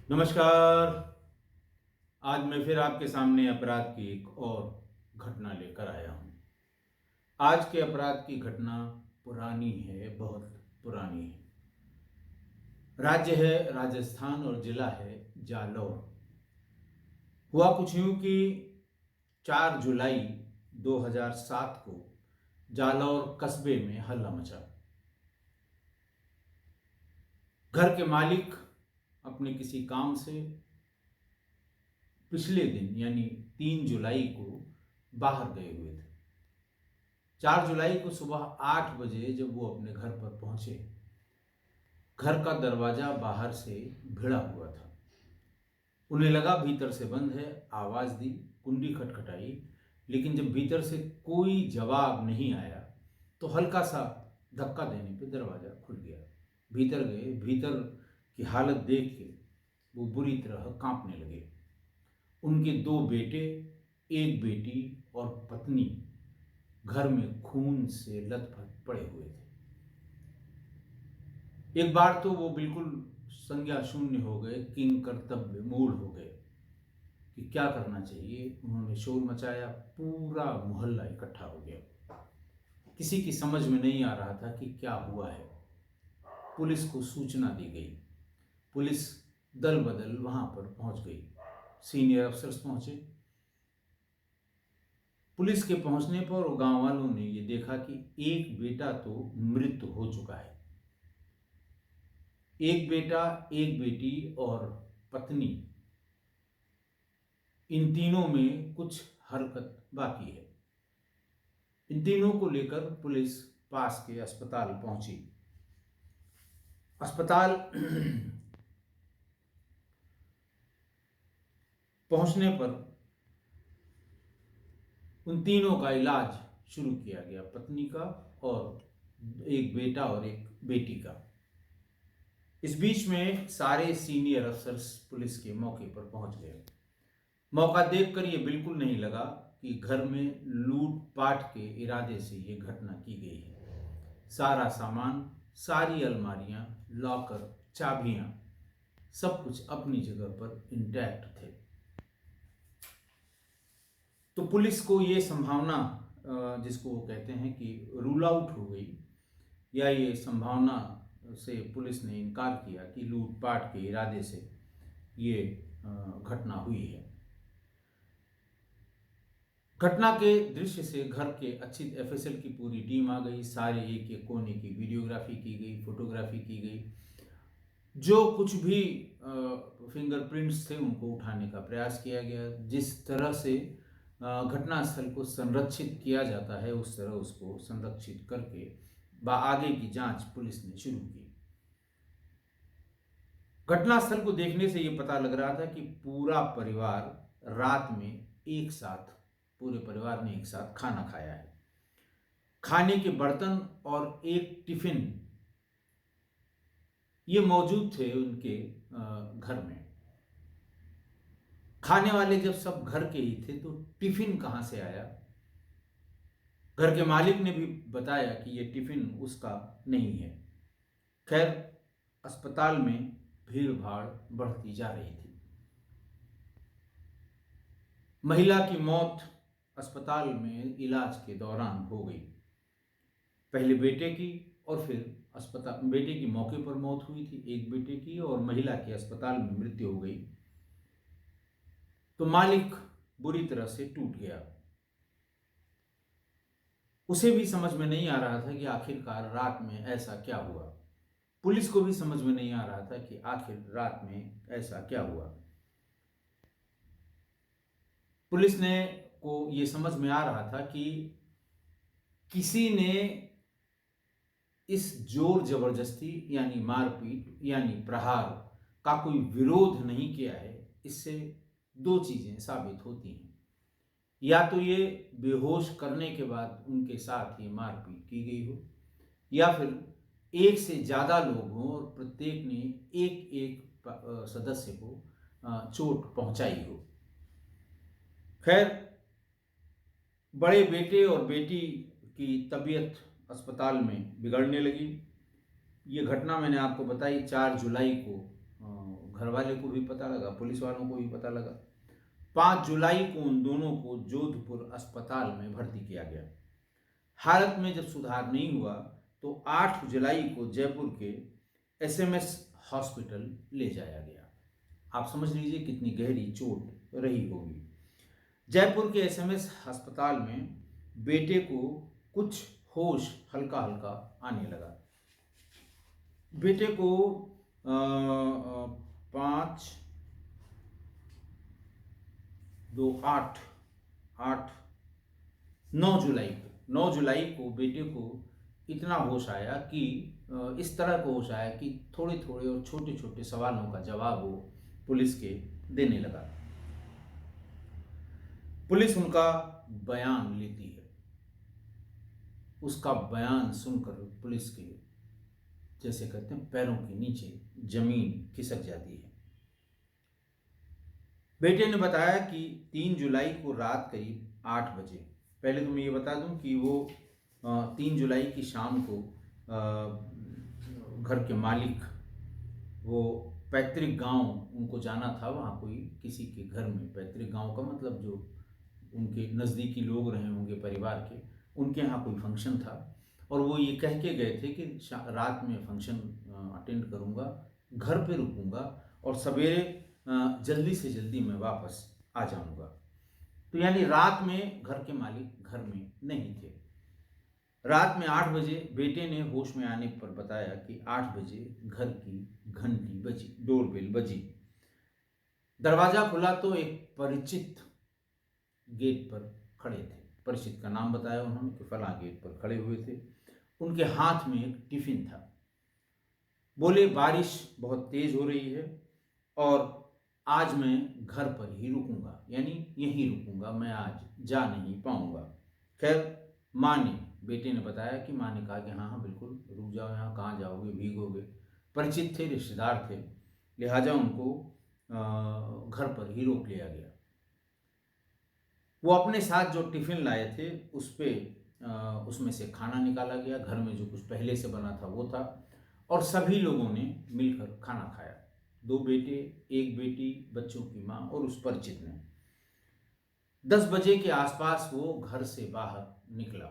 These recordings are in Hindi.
नमस्कार। आज मैं फिर आपके सामने अपराध की एक और घटना लेकर आया हूँ। आज के अपराध की घटना पुरानी है, बहुत पुरानी है। राज्य है राजस्थान और जिला है जालौर। हुआ कुछ यूं कि 4 जुलाई 2007 को जालौर कस्बे में हल्ला मचा। घर के मालिक अपने किसी काम से पिछले दिन यानी 3 जुलाई को बाहर गए हुए थे। 4 जुलाई को सुबह 8 बजे जब वो अपने घर पर पहुंचे, घर का दरवाजा बाहर से भिड़ा हुआ था। उन्हें लगा भीतर से बंद है, आवाज दी, कुंडी खटखटाई, लेकिन जब भीतर से कोई जवाब नहीं आया तो हल्का सा धक्का देने पे दरवाजा खुल गया। भीतर गए। भीतर की हालत देख के वो बुरी तरह कांपने लगे। उनके 2 बेटे, 1 बेटी और पत्नी घर में खून से लथपथ पड़े हुए थे। एक बार तो वो बिल्कुल संज्ञा शून्य हो गए, किंग कर्तव्य मूढ़ हो गए कि क्या करना चाहिए। उन्होंने शोर मचाया, पूरा मोहल्ला इकट्ठा हो गया। किसी की समझ में नहीं आ रहा था कि क्या हुआ है। पुलिस को सूचना दी गई। पुलिस दल बदल वहां पर पहुंच गई। सीनियर अफसर्स पहुंचे। पुलिस के पहुंचने पर गांव वालों ने ये देखा कि एक बेटा तो मृत हो चुका है। एक बेटा, एक बेटी और पत्नी, इन तीनों में कुछ हरकत बाकी है। इन तीनों को लेकर पुलिस पास के अस्पताल पहुंची। अस्पताल पहुंचने पर उन तीनों का इलाज शुरू किया गया, पत्नी का और एक बेटा और एक बेटी का। इस बीच में सारे सीनियर अफसर्स पुलिस के मौके पर पहुंच गए। मौका देखकर ये बिल्कुल नहीं लगा कि घर में लूटपाट के इरादे से ये घटना की गई है। सारा सामान, सारी अलमारियां, लॉकर, चाबियां, सब कुछ अपनी जगह पर इंटैक्ट थे। तो पुलिस को ये संभावना, जिसको वो कहते हैं कि रूल आउट हो गई, या ये संभावना से पुलिस ने इनकार किया कि लूटपाट के इरादे से ये घटना हुई है। घटना के दृश्य से घर के अच्छी एफएसएल की पूरी टीम आ गई। सारे एक एक कोने की वीडियोग्राफी की गई, फोटोग्राफी की गई। जो कुछ भी फिंगरप्रिंट्स थे उनको उठाने का प्रयास किया गया। जिस तरह से घटनास्थल को संरक्षित किया जाता है उस तरह उसको संरक्षित करके आगे की जांच पुलिस ने शुरू की। घटनास्थल को देखने से ये पता लग रहा था कि पूरा परिवार रात में एक साथ, पूरे परिवार ने एक साथ खाना खाया है। खाने के बर्तन और एक टिफिन ये मौजूद थे उनके घर में। खाने वाले जब सब घर के ही थे तो टिफिन कहां से आया? घर के मालिक ने भी बताया कि ये टिफिन उसका नहीं है। खैर, अस्पताल में भीड़ भाड़ बढ़ती जा रही थी। महिला की मौत अस्पताल में इलाज के दौरान हो गई। पहले बेटे की और फिर अस्पताल, बेटे की मौके पर मौत हुई थी, एक बेटे की, और महिला की अस्पताल में मृत्यु हो गई। तो मालिक बुरी तरह से टूट गया। उसे भी समझ में नहीं आ रहा था कि आखिरकार रात में ऐसा क्या हुआ। पुलिस को भी समझ में नहीं आ रहा था कि आखिर रात में ऐसा क्या हुआ। पुलिस ने को यह समझ में आ रहा था कि किसी ने इस जोर जबरदस्ती यानी मारपीट यानी प्रहार का कोई विरोध नहीं किया है। इससे 2 चीजें साबित होती हैं। या तो ये बेहोश करने के बाद उनके साथ ये मारपीट की गई हो, या फिर एक से ज्यादा लोग हों और प्रत्येक ने एक एक सदस्य को चोट पहुंचाई हो। खैर, बड़े बेटे और बेटी की तबीयत अस्पताल में बिगड़ने लगी। ये घटना मैंने आपको बताई 4 जुलाई को घर वाले को भी पता लगा, पुलिस वालों को भी पता लगा। 5 जुलाई को उन दोनों को जोधपुर अस्पताल में भर्ती किया गया। हालत में जब सुधार नहीं हुआ तो 8 जुलाई को जयपुर के एसएमएस हॉस्पिटल ले जाया गया। आप समझ लीजिए कितनी गहरी चोट रही होगी। जयपुर के एसएमएस अस्पताल में बेटे को कुछ होश हल्का हल्का आने लगा। बेटे को 9 जुलाई को बेटे को इतना होश आया कि इस तरह को होश आया कि थोड़े थोड़े और छोटे छोटे सवालों का जवाब वो पुलिस के देने लगा। पुलिस उनका बयान लेती है। उसका बयान सुनकर पुलिस के, जैसे कहते हैं, पैरों के नीचे जमीन खिसक जाती है। बेटे ने बताया कि 3 जुलाई को रात करीब 8 बजे, पहले तो मैं ये बता दूं कि वो 3 जुलाई की शाम को घर के मालिक वो पैतृक गांव उनको जाना था, वहाँ कोई किसी के घर में, पैतृक गांव का मतलब जो उनके नज़दीकी लोग रहे होंगे परिवार के, उनके यहाँ कोई फंक्शन था और वो ये कह के गए थे कि रात में फंक्शन अटेंड करूँगा, घर पे रुकूँगा और सवेरे जल्दी से जल्दी मैं वापस आ जाऊँगा। तो यानी रात में घर के मालिक घर में नहीं थे। रात में 8 बजे बेटे ने होश में आने पर बताया कि 8 बजे घर की घंटी बजी, डोरबेल बजी। दरवाज़ा खुला तो एक परिचित गेट पर खड़े थे। परिचित का नाम बताया उन्होंने कि फलां गेट पर खड़े हुए थे। उनके हाथ में एक टिफिन था। बोले बारिश बहुत तेज हो रही है और आज मैं घर पर ही रुकूंगा, यानी यहीं रुकूंगा, मैं आज जा नहीं पाऊंगा। खैर माँ ने, बेटे ने बताया कि माँ ने कहा कि हाँ हाँ बिल्कुल रुक जाओ, यहाँ कहाँ जाओगे, भीगोगे। परिचित थे, रिश्तेदार थे, लिहाजा उनको घर पर ही रोक लिया गया। वो अपने साथ जो टिफिन लाए थे उसमें से खाना निकाला गया। घर में जो कुछ पहले से बना था वो था और सभी लोगों ने मिलकर खाना खाया। 2 बेटे, 1 बेटी, बच्चों की माँ और उस परिचित ने। 10 बजे के आसपास वो घर से बाहर निकला।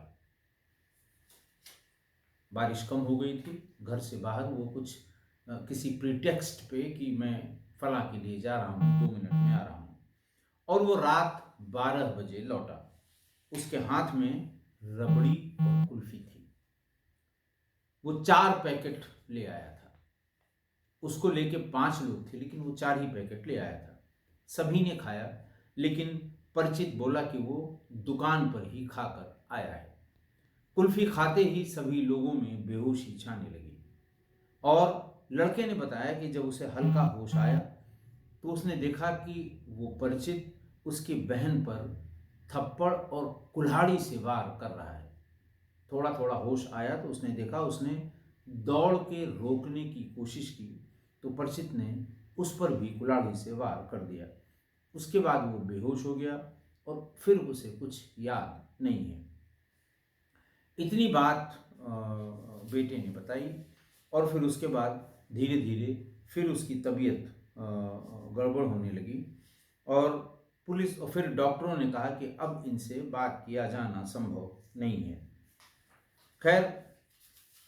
बारिश कम हो गई थी। घर से बाहर वो कुछ किसी प्रीटेक्स्ट पे कि मैं फलां के लिए जा रहा हूँ, 2 मिनट में आ रहा हूँ, और वो रात 12 बजे लौटा। उसके हाथ में रबड़ी और कुल्फी थी। वो 4 पैकेट ले आया था। उसको लेके 5 लोग थे लेकिन वो 4 ही पैकेट ले आया था। सभी ने खाया लेकिन परिचित बोला कि वो दुकान पर ही खाकर आया है। कुल्फी खाते ही सभी लोगों में बेहोशी छाने लगी और लड़के ने बताया कि जब उसे हल्का होश आया तो उसने देखा कि वो परिचित उसकी बहन पर थप्पड़ और कुल्हाड़ी से वार कर रहा है। थोड़ा थोड़ा होश आया तो उसने देखा, उसने दौड़ के रोकने की कोशिश की तो परिचित ने उस पर भी कुल्हाड़ी से वार कर दिया। उसके बाद वो बेहोश हो गया और फिर उसे कुछ याद नहीं है। इतनी बात बेटे ने बताई और फिर उसके बाद धीरे धीरे फिर उसकी तबीयत गड़बड़ होने लगी और पुलिस और फिर डॉक्टरों ने कहा कि अब इनसे बात किया जाना संभव नहीं है। खैर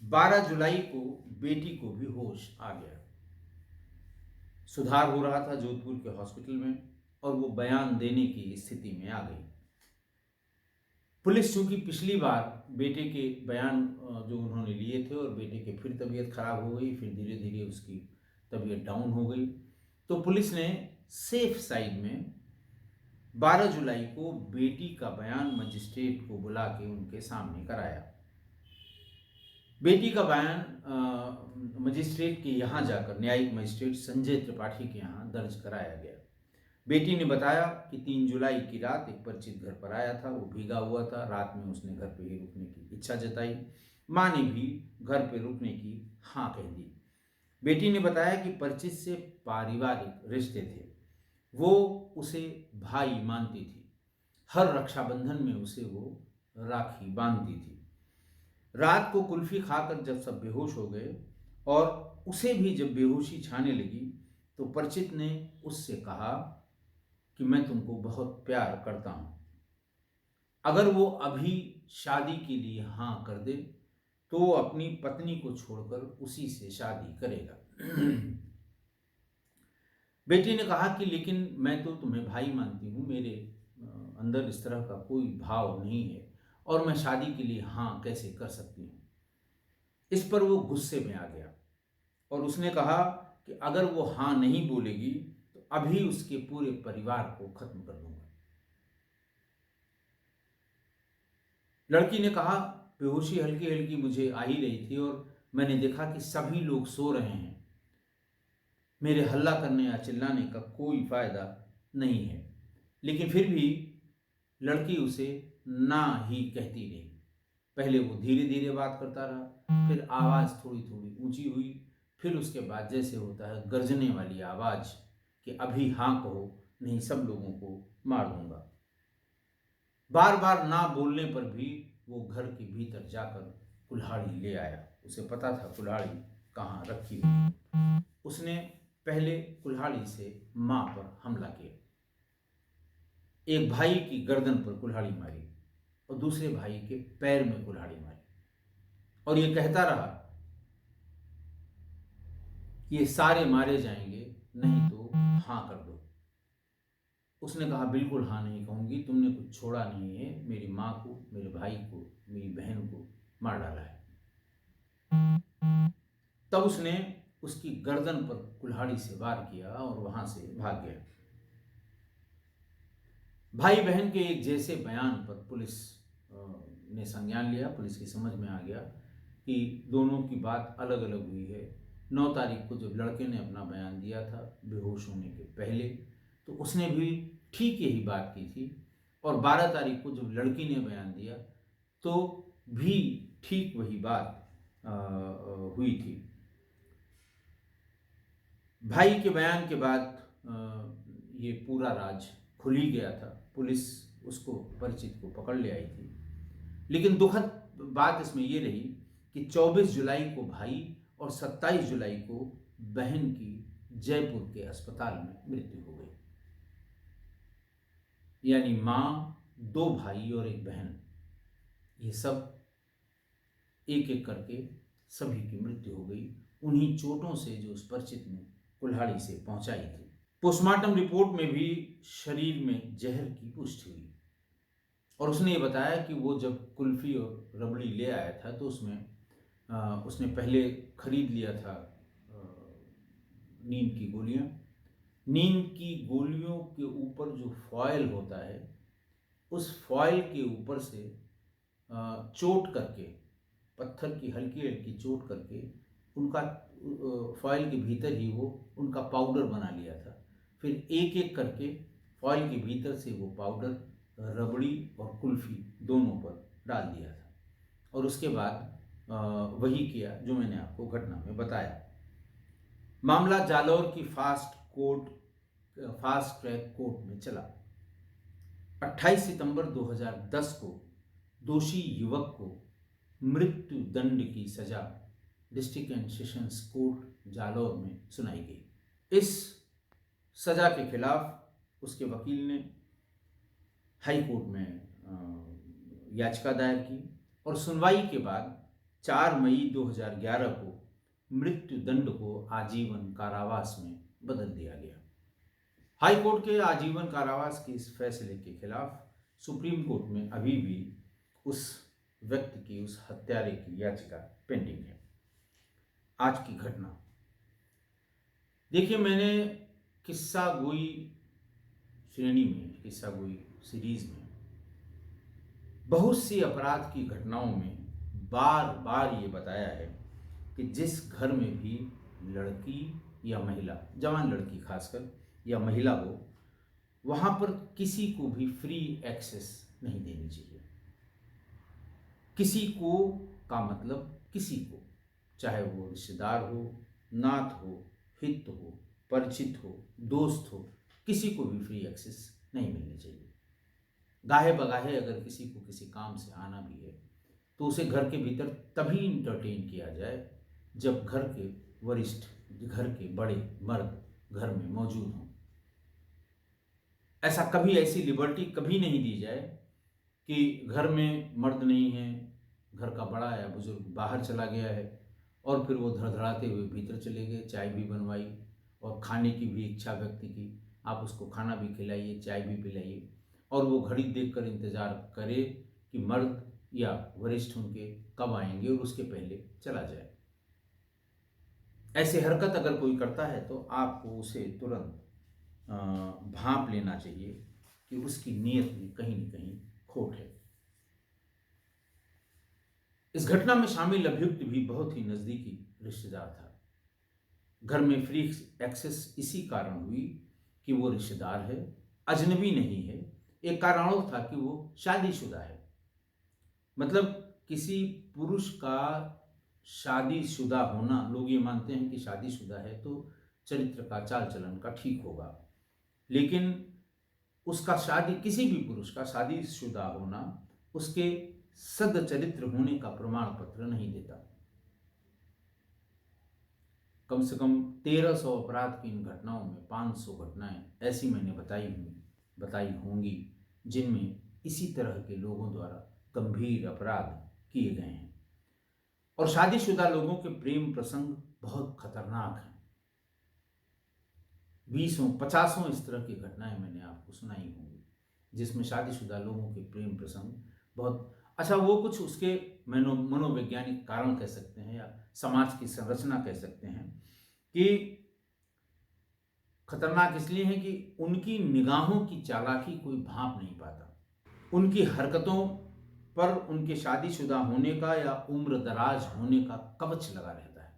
12 जुलाई को बेटी को भी होश आ गया। सुधार हो रहा था जोधपुर के हॉस्पिटल में और वो बयान देने की स्थिति में आ गई। पुलिस चूंकि पिछली बार बेटे के बयान जो उन्होंने लिए थे और बेटे की फिर तबीयत खराब हो गई, फिर धीरे धीरे उसकी तबीयत डाउन हो गई, तो पुलिस ने सेफ साइड में 12 जुलाई को बेटी का बयान मजिस्ट्रेट को बुला के उनके सामने कराया। बेटी का बयान मजिस्ट्रेट के यहाँ जाकर, न्यायिक मजिस्ट्रेट संजय त्रिपाठी के यहाँ दर्ज कराया गया। बेटी ने बताया कि 3 जुलाई की रात एक परिचित घर पर आया था। वो भीगा हुआ था। रात में उसने घर पे ही रुकने की इच्छा जताई। माँ ने भी घर पे रुकने की हाँ कह दी। बेटी ने बताया कि परिचित से पारिवारिक रिश्ते थे। वो उसे भाई मानती थी। हर रक्षाबंधन में उसे वो राखी बांधती थी। रात को कुल्फी खाकर जब सब बेहोश हो गए और उसे भी जब बेहोशी छाने लगी तो परिचित ने उससे कहा कि मैं तुमको बहुत प्यार करता हूं, अगर वो अभी शादी के लिए हाँ कर दे तो वो अपनी पत्नी को छोड़कर उसी से शादी करेगा। बेटी ने कहा कि लेकिन मैं तो तुम्हें भाई मानती हूँ, मेरे अंदर इस तरह का कोई भाव नहीं है और मैं शादी के लिए हाँ कैसे कर सकती हूँ। इस पर वो गुस्से में आ गया और उसने कहा कि अगर वो हाँ नहीं बोलेगी तो अभी उसके पूरे परिवार को खत्म कर दूंगा। लड़की ने कहा, बेहोशी हल्की हल्की मुझे आ ही रही थी और मैंने देखा कि सभी लोग सो रहे हैं, मेरे हल्ला करने या चिल्लाने का कोई फायदा नहीं है। लेकिन फिर भी लड़की उसे ना ही कहती रही। पहले वो धीरे धीरे बात करता रहा, फिर आवाज थोड़ी थोड़ी ऊंची हुई, फिर उसके बाद जैसे होता है गर्जने वाली आवाज कि अभी हाँ कहो नहीं सब लोगों को मार दूंगा। बार बार ना बोलने पर भी वो घर के भीतर जाकर कुल्हाड़ी ले आया। उसे पता था कुल्हाड़ी कहाँ रखी हुई है। उसने पहले कुल्हाड़ी से मां पर हमला किया। एक भाई की गर्दन पर कुल्हाड़ी मारी और दूसरे भाई के पैर में कुल्हाड़ी मारी और ये कहता रहा कि ये सारे मारे जाएंगे, नहीं तो हाँ कर दो। उसने कहा, बिल्कुल हाँ नहीं कहूंगी, तुमने कुछ छोड़ा नहीं है, मेरी माँ को, मेरे भाई को, मेरी बहन को मार डाला है। तब उसने उसकी गर्दन पर कुल्हाड़ी से वार किया और वहां से भाग गया। भाई बहन के एक जैसे बयान पर पुलिस ने संज्ञान लिया। पुलिस की समझ में आ गया कि दोनों की बात अलग अलग हुई है। 9 तारीख को जब लड़के ने अपना बयान दिया था बेहोश होने के पहले, तो उसने भी ठीक यही बात की थी और 12 तारीख को जब लड़की ने बयान दिया तो भी ठीक वही बात हुई थी। भाई के बयान के बाद ये पूरा राज खुल ही गया था। पुलिस उसको परिचित को पकड़ ले आई थी। लेकिन दुखद बात इसमें ये रही कि 24 जुलाई को भाई और 27 जुलाई को बहन की जयपुर के अस्पताल में मृत्यु हो गई। यानी माँ, 2 भाई और एक बहन, ये सब एक एक करके सभी की मृत्यु हो गई उन्हीं चोटों से जो उस परिचित ने कुल्हाड़ी से पहुंचाई थी। पोस्टमार्टम रिपोर्ट में भी शरीर में जहर की पुष्टि हुई और उसने ये बताया कि वो जब कुल्फी और रबड़ी ले आया था तो उसने पहले खरीद लिया था नींद की गोलियां। नींद की गोलियों के ऊपर जो फॉयल होता है, उस फॉयल के ऊपर से चोट करके, पत्थर की हल्की हल्की चोट करके उनका फॉयल के भीतर ही वो उनका पाउडर बना लिया था। फिर एक एक करके फॉयल के भीतर से वो पाउडर रबड़ी और कुल्फ़ी दोनों पर डाल दिया था और उसके बाद वही किया जो मैंने आपको घटना में बताया। मामला जालौर की फास्ट ट्रैक कोर्ट में चला। 28 सितंबर 2010 को दोषी युवक को मृत्यु दंड की सजा district and sessions court Jalore में सुनाई गई। इस सजा के खिलाफ उसके वकील ने हाई कोर्ट में याचिका दायर की और सुनवाई के बाद 4 मई 2011 को मृत्यु दंड को आजीवन कारावास में बदल दिया गया। हाई कोर्ट के आजीवन कारावास के इस फैसले के खिलाफ सुप्रीम कोर्ट में अभी भी उस व्यक्ति की, उस हत्यारे की याचिका पेंडिंग है। आज की घटना देखिए, मैंने किस्सा गोई श्रेणी में, किस्सा गोई सीरीज में बहुत सी अपराध की घटनाओं में बार बार ये बताया है कि जिस घर में भी लड़की या महिला, जवान लड़की खासकर या महिला हो, वहां पर किसी को भी फ्री एक्सेस नहीं देनी चाहिए। किसी को का मतलब किसी को, चाहे वो रिश्तेदार हो, नात हो, हित हो, परिचित हो, दोस्त हो, किसी को भी फ्री एक्सेस नहीं मिलनी चाहिए। गाहे बगाहे अगर किसी को किसी काम से आना भी है तो उसे घर के भीतर तभी इंटरटेन किया जाए जब घर के वरिष्ठ, घर के बड़े मर्द घर में मौजूद हों। ऐसा कभी, ऐसी लिबर्टी कभी नहीं दी जाए कि घर में मर्द नहीं है, घर का बड़ा या बुजुर्ग बाहर चला गया है और फिर वो धड़धड़ाते हुए भीतर चले गए, चाय भी बनवाई और खाने की भी इच्छा व्यक्त की, आप उसको खाना भी खिलाइए, चाय भी पिलाइए और वो घड़ी देखकर इंतज़ार करे कि मर्द या वरिष्ठ उनके कब आएंगे और उसके पहले चला जाए। ऐसी हरकत अगर कोई करता है तो आपको उसे तुरंत भांप लेना चाहिए कि उसकी नीयत में कहीं न कहीं खोट है। इस घटना में शामिल अभियुक्त भी बहुत ही नज़दीकी रिश्तेदार था। घर में फ्री एक्सेस इसी कारण हुई कि वो रिश्तेदार है, अजनबी नहीं है। एक कारण और था कि वो शादीशुदा है। मतलब किसी पुरुष का शादीशुदा होना, लोग ये मानते हैं कि शादीशुदा है तो चरित्र का, चाल चलन का ठीक होगा, लेकिन उसका किसी भी पुरुष का शादीशुदा होना उसके सदचरित्र होने का प्रमाण पत्र नहीं देता। कम से कम 1300 अपराध की इन घटनाओं में 500 घटनाएं ऐसी मैंने बताई होंगी जिनमें इसी तरह के लोगों द्वारा गंभीर अपराध किए गए हैं। और शादीशुदा लोगों के प्रेम प्रसंग बहुत खतरनाक हैं। 20-50 इस तरह की घटनाएं मैंने आपको सुनाई होंगी जिसमें शादीशुदा लोगों के प्रेम प्रसंग बहुत अच्छा, वो कुछ उसके मनोवैज्ञानिक कारण कह सकते हैं या समाज की संरचना कह सकते हैं कि खतरनाक इसलिए है कि उनकी निगाहों की चालाकी कोई भांप नहीं पाता। उनकी हरकतों पर उनके शादीशुदा होने का या उम्र दराज होने का कवच लगा रहता है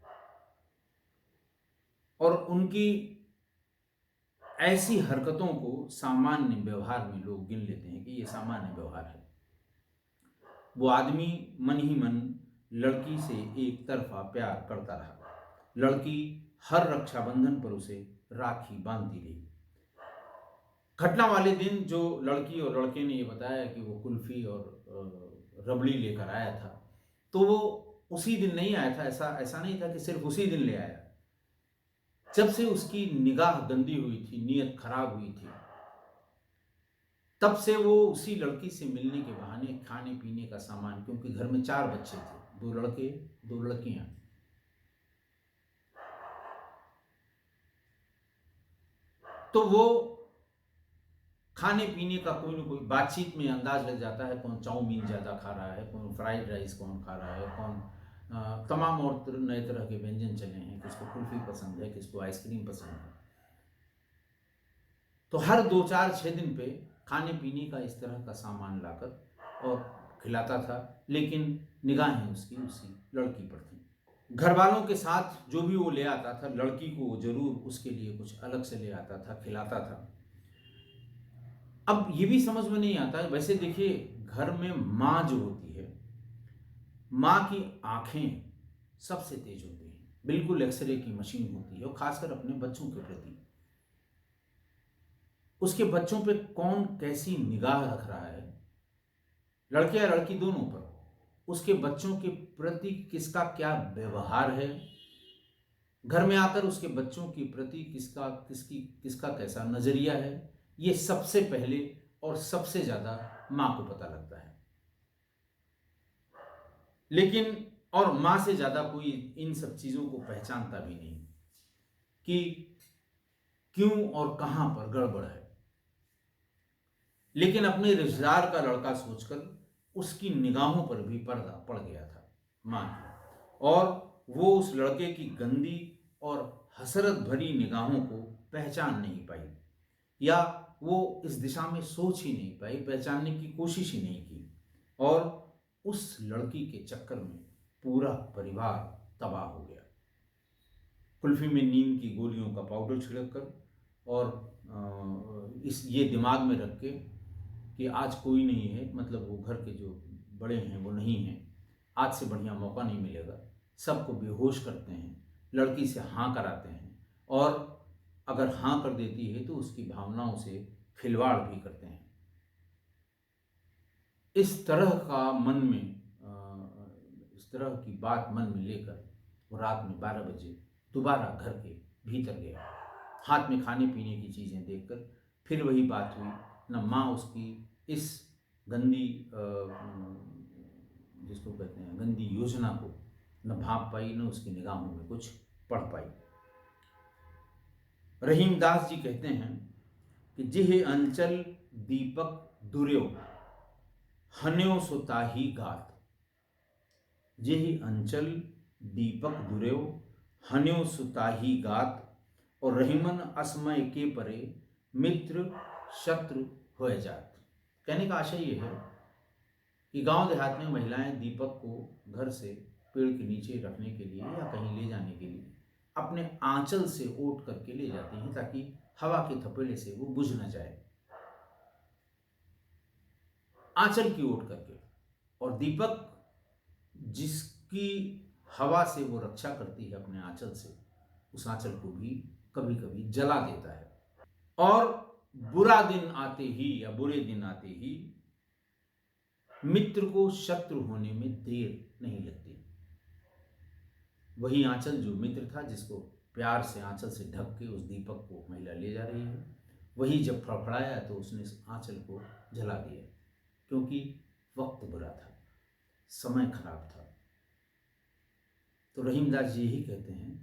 और उनकी ऐसी हरकतों को सामान्य व्यवहार में लोग गिन लेते हैं कि ये सामान्य व्यवहार है। वो आदमी मन ही मन लड़की से एक तरफा प्यार करता रहा। लड़की हर रक्षाबंधन पर उसे राखी बांधती रही। घटना वाले दिन जो लड़की और लड़के ने ये बताया कि वो कुल्फी और रबड़ी लेकर आया था, तो वो उसी दिन नहीं आया था। ऐसा नहीं था कि सिर्फ उसी दिन ले आया। जब से उसकी निगाह गंदी हुई थी, नीयत खराब हुई थी, तब से वो उसी लड़की से मिलने के बहाने खाने पीने का सामान, क्योंकि घर में 4 बच्चे थे, 2 लड़के 2 लड़कियां, तो वो खाने पीने का कोई ना कोई बातचीत में अंदाज लग जाता है। कौन चाउमीन ज़्यादा खा रहा है, कौन फ्राइड राइस कौन खा रहा है, कौन तमाम और नए तरह के व्यंजन चले हैं, किसको कुल्फी पसंद है, किसको आइसक्रीम पसंद है। तो हर 2-4-6 दिन पे खाने पीने का इस तरह का सामान लाकर और खिलाता था, लेकिन निगाहें उसकी उसी लड़की पर थी। घर वालों के साथ जो भी वो ले आता था, लड़की को वो जरूर उसके लिए कुछ अलग से ले आता था, खिलाता था। अब ये भी समझ में नहीं आता है, वैसे देखिए घर में माँ जो होती है, माँ की आंखें सबसे तेज होती हैं, बिल्कुल एक्सरे की मशीन होती है, और खासकर अपने बच्चों के प्रति। उसके बच्चों पे कौन कैसी निगाह रख रहा है, लड़के या लड़की दोनों पर, उसके बच्चों के प्रति किसका क्या व्यवहार है, घर में आकर उसके बच्चों के प्रति किसका कैसा नजरिया है, ये सबसे पहले और सबसे ज्यादा मां को पता लगता है। लेकिन और मां से ज्यादा कोई इन सब चीजों को पहचानता भी नहीं कि क्यों और कहां पर गड़बड़ है। लेकिन अपने रिश्तेदार का लड़का सोचकर उसकी निगाहों पर भी पर्दा पड़ गया था मां की, और वो उस लड़के की गंदी और हसरत भरी निगाहों को पहचान नहीं पाई, या वो इस दिशा में सोच ही नहीं पाई, पहचानने की कोशिश ही नहीं की, और उस लड़की के चक्कर में पूरा परिवार तबाह हो गया। कुल्फी में नींद की गोलियों का पाउडर छिड़क कर और ये दिमाग में रख के कि आज कोई नहीं है, मतलब वो घर के जो बड़े हैं वो नहीं हैं, आज से बढ़िया मौका नहीं मिलेगा, सबको बेहोश करते हैं, लड़की से हाँ कराते हैं, और अगर हाँ कर देती है तो उसकी भावनाओं से खिलवाड़ भी करते हैं। इस तरह की बात मन में लेकर वो रात में 12 बजे दोबारा घर के भीतर गया। हाथ में खाने पीने की चीज़ें देखकर फिर वही बात हुई। न माँ उसकी इस गंदी जिसको कहते हैं गंदी योजना को न भाप पाई, न उसकी निगाहों में कुछ पढ़ पाई। रहीमदास जी कहते हैं कि जिह अंचल दीपक दुर्यो हन्यो सुताही गात। जिह अंचल दीपक दुर्यो हन्यो सुताही गात। और रहीमन असमय के परे मित्र शत्रु होए जात। कहने का आशय ये है कि गांव देहात में महिलाएं दीपक को घर से पेड़ के नीचे रखने के लिए या कहीं ले जाने के लिए अपने आंचल से ओट करके ले जाती हैं, ताकि हवा के थपेड़े से वो बुझ न जाए, आंचल की ओट करके। और दीपक जिसकी हवा से वो रक्षा करती है अपने आंचल से, उस आंचल को भी कभी कभी जला देता है। और बुरा दिन आते ही या बुरे दिन आते ही मित्र को शत्रु होने में देर नहीं लगती। वही आंचल जो मित्र था, जिसको प्यार से आंचल से ढक के उस दीपक को महिला ले जा रही है, वही जब फड़फड़ाया तो उसने इस आंचल को जला दिया, क्योंकि वक्त बुरा था, समय खराब था। तो रहीमदास जी यही कहते हैं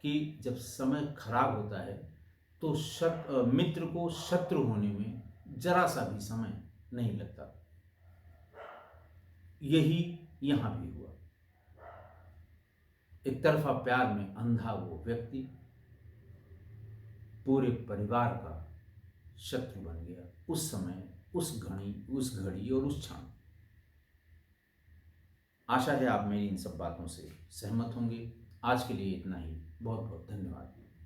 कि जब समय खराब होता है तो मित्र को शत्रु होने में जरा सा भी समय नहीं लगता। यही यहां भी हुआ। एक तरफा प्यार में अंधा वो व्यक्ति पूरे परिवार का शत्रु बन गया, उस समय, उस घड़ी और उस क्षण। आशा है आप मेरी इन सब बातों से सहमत होंगे। आज के लिए इतना ही। बहुत बहुत धन्यवाद।